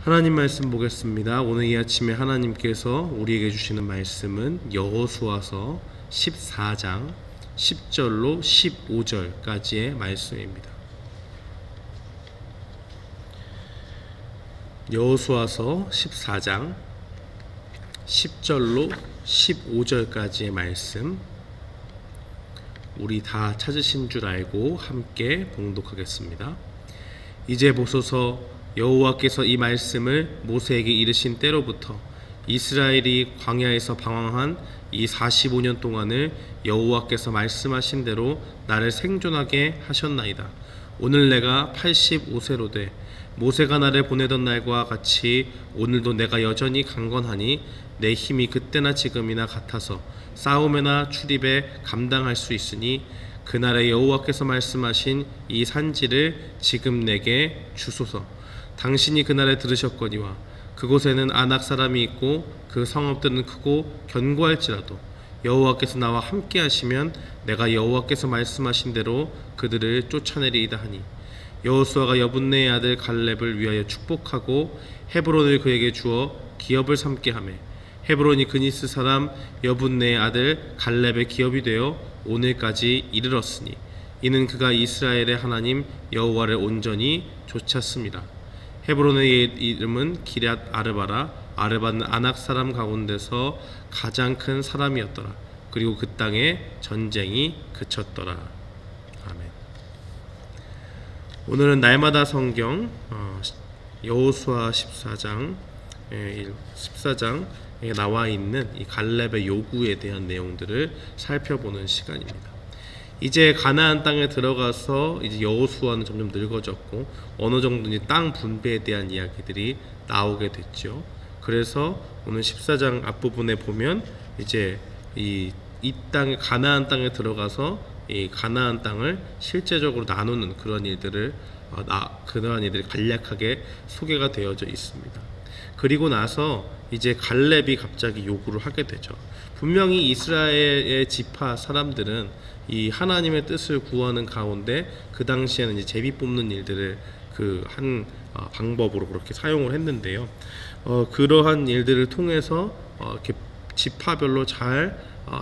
하나님 말씀 보겠습니다. 오늘 이 아침에 하나님께서 우리에게 주시는 말씀은 여호수아서 14장 10절로 15절까지의 말씀입니다. 여호수아서 14장 10절로 15절까지의 말씀, 우리 다 찾으신 줄 알고 함께 봉독하겠습니다. 이제 보소서, 여호와께서 이 말씀을 모세에게 이르신 때로부터 이스라엘이 광야에서 방황한 이 45년 동안을 여호와께서 말씀하신 대로 나를 생존하게 하셨나이다. 오늘 내가 85세로 돼 모세가 나를 보내던 날과 같이 오늘도 내가 여전히 강건하니 내 힘이 그때나 지금이나 같아서 싸움에나 출입에 감당할 수 있으니 그날에 여호와께서 말씀하신 이 산지를 지금 내게 주소서. 당신이 그날에 들으셨거니와 그곳에는 아낙 사람이 있고 그 성읍들은 크고 견고할지라도 여호와께서 나와 함께 하시면 내가 여호와께서 말씀하신 대로 그들을 쫓아내리이다 하니, 여호수아가 여분네의 아들 갈렙을 위하여 축복하고 헤브론을 그에게 주어 기업을 삼게 하매 헤브론이 그니스 사람 여분네의 아들 갈렙의 기업이 되어 오늘까지 이르렀으니 이는 그가 이스라엘의 하나님 여호와를 온전히 좇았습니다. 헤브론의 이름은 기럇 아르바라. 아르바는 아낙 사람 가운데서 가장 큰 사람이었더라. 그리고 그 땅에 전쟁이 그쳤더라. 아멘. 오늘은 날마다 성경 여호수아 14장에 나와 있는 이 갈렙의 요구에 대한 내용들을 살펴보는 시간입니다. 이제 가나안 땅에 들어가서 이제 여호수아는 점점 늙어졌고 어느 정도 이제 땅 분배에 대한 이야기들이 나오게 됐죠. 그래서 오늘 14장 앞부분에 보면 이제 이 땅에 가나안 땅에 들어가서 이 가나안 땅을 실제적으로 나누는 그런 일들이 간략하게 소개가 되어져 있습니다. 그리고 나서 이제 갈렙이 갑자기 요구를 하게 되죠. 분명히 이스라엘의 지파 사람들은 이 하나님의 뜻을 구하는 가운데 그 당시에는 이제 제비 뽑는 일들을 한 방법으로 그렇게 사용을 했는데요. 그러한 일들을 통해서 이렇게 지파별로 잘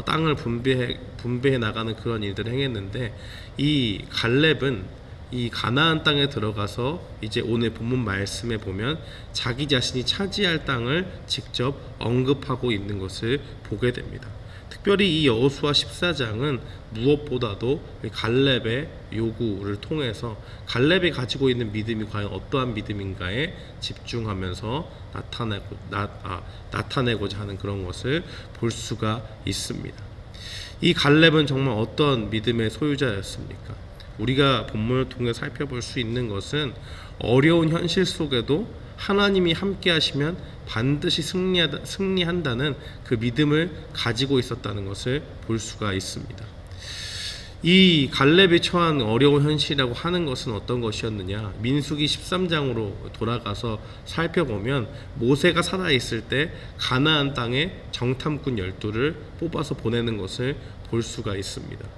땅을 분배해 나가는 그런 일들을 행했는데, 이 갈렙은 이 가나안 땅에 들어가서 이제 오늘 본문 말씀에 보면 자기 자신이 차지할 땅을 직접 언급하고 있는 것을 보게 됩니다. 특별히 이 여호수아 14장은 무엇보다도 갈렙의 요구를 통해서 갈렙이 가지고 있는 믿음이 과연 어떠한 믿음인가에 집중하면서 나타내고자 하는 그런 것을 볼 수가 있습니다. 이 갈렙은 정말 어떤 믿음의 소유자였습니까? 우리가 본문을 통해 살펴볼 수 있는 것은 어려운 현실 속에도 하나님이 함께 하시면 반드시 승리한다는 그 믿음을 가지고 있었다는 것을 볼 수가 있습니다. 이 갈렙이 처한 어려운 현실이라고 하는 것은 어떤 것이었느냐? 민수기 13장으로 돌아가서 살펴보면 모세가 살아있을 때 가나안 땅에 정탐꾼 12를 뽑아서 보내는 것을 볼 수가 있습니다.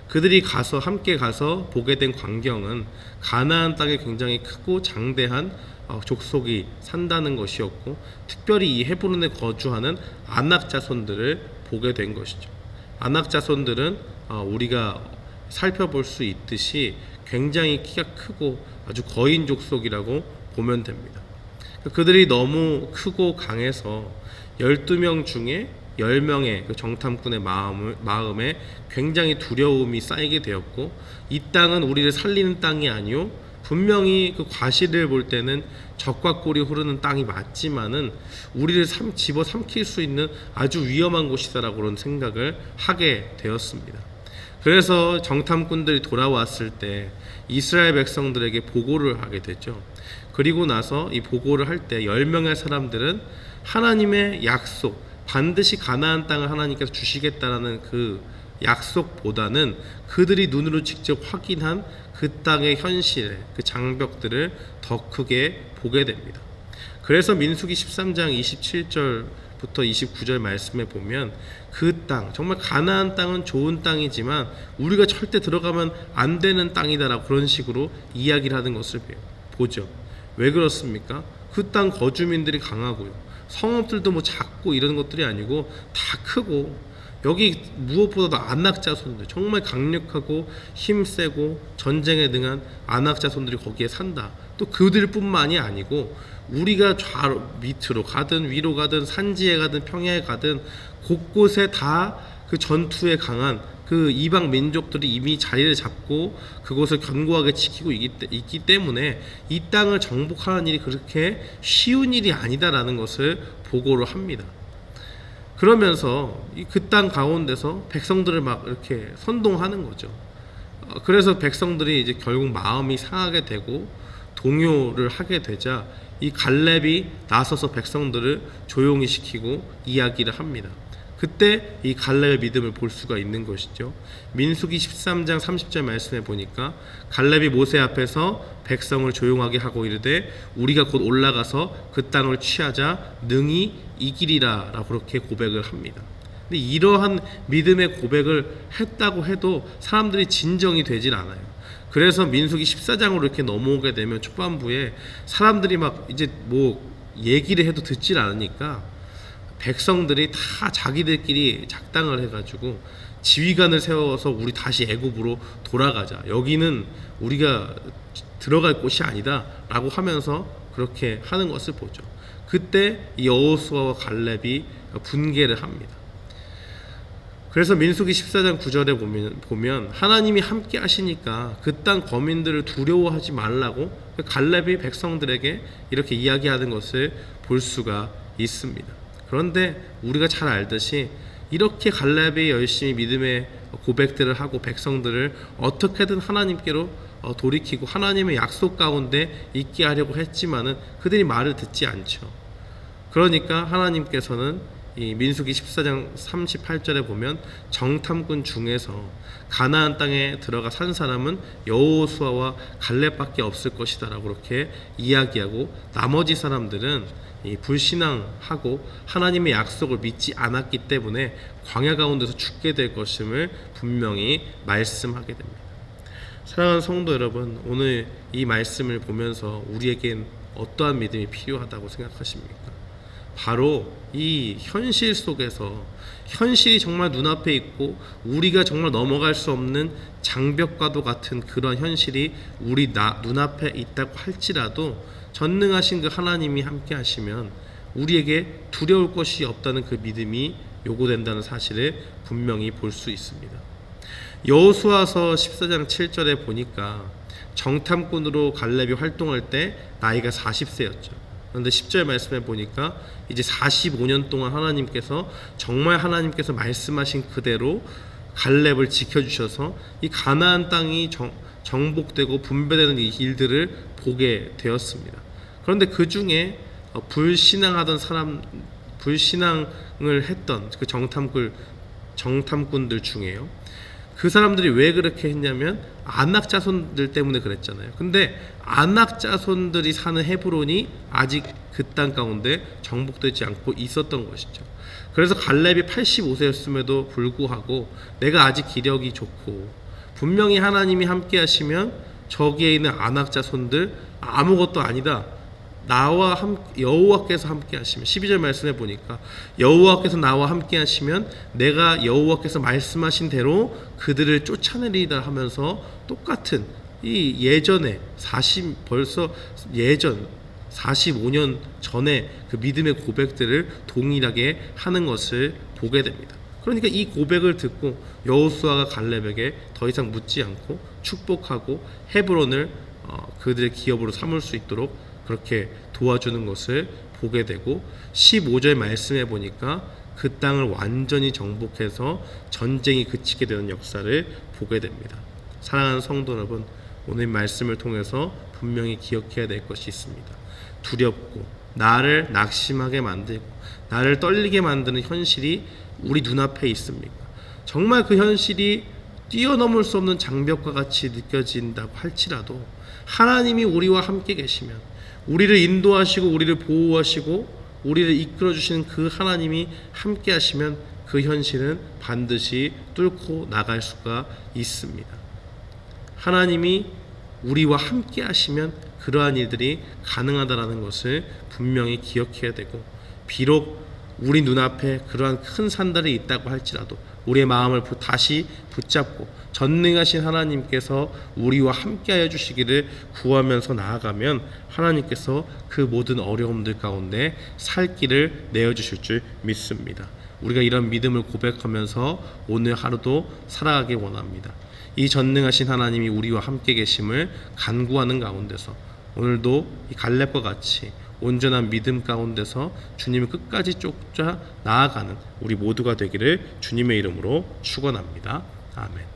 그들이 함께 가서 보게 된 광경은 가나안 땅에 굉장히 크고 장대한 족속이 산다는 것이었고, 특별히 이 헤브론에 거주하는 아낙 자손들을 보게 된 것이죠. 아낙 자손들은 우리가 살펴볼 수 있듯이 굉장히 키가 크고 아주 거인 족속이라고 보면 됩니다. 그들이 너무 크고 강해서 12명 중에 10명의 그 정탐꾼의 마음에 굉장히 두려움이 쌓이게 되었고, 이 땅은 우리를 살리는 땅이 아니요, 분명히 그 과실을 볼 때는 적과 꿀이 흐르는 땅이 맞지만은 우리를 집어삼킬 수 있는 아주 위험한 곳이다라고 그런 생각을 하게 되었습니다. 그래서 정탐꾼들이 돌아왔을 때 이스라엘 백성들에게 보고를 하게 되죠. 그리고 나서 이 보고를 할 때 10명의 사람들은 하나님의 약속, 반드시 가나안 땅을 하나님께서 주시겠다라는 그 약속보다는 그들이 눈으로 직접 확인한 그 땅의 현실, 그 장벽들을 더 크게 보게 됩니다. 그래서 민수기 13장 27절부터 29절 말씀에 보면 그 땅, 정말 가나안 땅은 좋은 땅이지만 우리가 절대 들어가면 안 되는 땅이다라고 그런 식으로 이야기를 하는 것을 보죠. 왜 그렇습니까? 그 땅 거주민들이 강하고요. 성읍들도 뭐 작고 이런 것들이 아니고 다 크고, 여기 무엇보다도 아낙 자손들, 정말 강력하고 힘세고 전쟁에 능한 아낙 자손들이 거기에 산다. 또 그들뿐만이 아니고 우리가 좌로 밑으로 가든 위로 가든 산지에 가든 평야에 가든 곳곳에 다 그 전투에 강한 그 이방 민족들이 이미 자리를 잡고 그곳을 견고하게 지키고 있기 때문에 이 땅을 정복하는 일이 그렇게 쉬운 일이 아니다라는 것을 보고를 합니다. 그러면서 그 땅 가운데서 백성들을 막 이렇게 선동하는 거죠. 그래서 백성들이 이제 결국 마음이 상하게 되고 동요를 하게 되자 이 갈렙이 나서서 백성들을 조용히 시키고 이야기를 합니다. 그때 이 갈렙의 믿음을 볼 수가 있는 것이죠. 민수기 13장 30절 말씀에 보니까 갈렙이 모세 앞에서 백성을 조용하게 하고 이르되 우리가 곧 올라가서 그 땅을 취하자 능히 이기리라 라고 그렇게 고백을 합니다. 근데 이러한 믿음의 고백을 했다고 해도 사람들이 진정이 되질 않아요. 그래서 민수기 14장으로 이렇게 넘어오게 되면 초반부에 사람들이 막 이제 뭐 얘기를 해도 듣질 않으니까 백성들이 다 자기들끼리 작당을 해가지고 지휘관을 세워서 우리 다시 애굽으로 돌아가자, 여기는 우리가 들어갈 곳이 아니다 라고 하면서 그렇게 하는 것을 보죠. 그때 여호수아와 갈렙이 분개를 합니다. 그래서 민수기 14장 9절에 보면 하나님이 함께 하시니까 그 땅 거민들을 두려워하지 말라고 갈렙이 백성들에게 이렇게 이야기하는 것을 볼 수가 있습니다. 그런데 우리가 잘 알듯이 이렇게 갈렙이 열심히 믿음의 고백들을 하고 백성들을 어떻게든 하나님께로 돌이키고 하나님의 약속 가운데 있게 하려고 했지만은 그들이 말을 듣지 않죠. 그러니까 하나님께서는 이 민수기 14장 38절에 보면 정탐꾼 중에서 가나안 땅에 들어가 산 사람은 여호수아와 갈렙밖에 없을 것이다 라고 그렇게 이야기하고 나머지 사람들은 불신앙하고 하나님의 약속을 믿지 않았기 때문에 광야 가운데서 죽게 될 것임을 분명히 말씀하게 됩니다. 사랑하는 성도 여러분, 오늘 이 말씀을 보면서 우리에겐 어떠한 믿음이 필요하다고 생각하십니까? 바로 이 현실 속에서, 현실이 정말 눈앞에 있고 우리가 정말 넘어갈 수 없는 장벽과도 같은 그런 현실이 우리 눈앞에 있다고 할지라도 전능하신 그 하나님이 함께 하시면 우리에게 두려울 것이 없다는 그 믿음이 요구된다는 사실을 분명히 볼 수 있습니다. 여호수아서 14장 7절에 보니까 정탐꾼으로 갈렙이 활동할 때 나이가 40세였죠. 그런데 10절 말씀에 보니까 이제 45년 동안 정말 하나님께서 말씀하신 그대로 갈렙을 지켜주셔서 이 가나안 땅이 정복되고 분배되는 이 일들을 보게 되었습니다. 그런데 그 중에 불신앙을 했던 그 정탐꾼들 중에요, 그 사람들이 왜 그렇게 했냐면 아낙 자손들 때문에 그랬잖아요. 근데 아낙 자손들이 사는 헤브론이 아직 그 땅 가운데 정복되지 않고 있었던 것이죠. 그래서 갈렙이 85세였음에도 불구하고 내가 아직 기력이 좋고 분명히 하나님이 함께 하시면 저기에 있는 아낙 자손들 아무것도 아니다, 여호와께서 함께 하시면, 12절 말씀해 보니까 여호와께서 나와 함께 하시면 내가 여호와께서 말씀하신 대로 그들을 쫓아내리다 하면서 똑같은 이 예전에 벌써 예전 45년 전에 그 믿음의 고백들을 동일하게 하는 것을 보게 됩니다. 그러니까 이 고백을 듣고 여호수아가 갈렙에게 더 이상 묻지 않고 축복하고 헤브론을 그들의 기업으로 삼을 수 있도록 그렇게 도와주는 것을 보게 되고, 15절 말씀해 보니까 그 땅을 완전히 정복해서 전쟁이 그치게 되는 역사를 보게 됩니다. 사랑하는 성도 여러분, 오늘 말씀을 통해서 분명히 기억해야 될 것이 있습니다. 두렵고 나를 낙심하게 만들고 나를 떨리게 만드는 현실이 우리 눈앞에 있습니까? 정말 그 현실이 뛰어넘을 수 없는 장벽과 같이 느껴진다고 할지라도 하나님이 우리와 함께 계시면, 우리를 인도하시고 우리를 보호하시고 우리를 이끌어 주시는 그 하나님이 함께 하시면 그 현실은 반드시 뚫고 나갈 수가 있습니다. 하나님이 우리와 함께 하시면 그러한 일들이 가능하다라는 것을 분명히 기억해야 되고, 비록 우리 눈앞에 그러한 큰 산들이 있다고 할지라도 우리의 마음을 다시 붙잡고 전능하신 하나님께서 우리와 함께하여 주시기를 구하면서 나아가면 하나님께서 그 모든 어려움들 가운데 살 길을 내어주실 줄 믿습니다. 우리가 이런 믿음을 고백하면서 오늘 하루도 살아가기 원합니다. 이 전능하신 하나님이 우리와 함께 계심을 간구하는 가운데서 오늘도 이 갈렙과 같이 온전한 믿음 가운데서 주님을 끝까지 쫓아 나아가는 우리 모두가 되기를 주님의 이름으로 축원합니다. 아멘.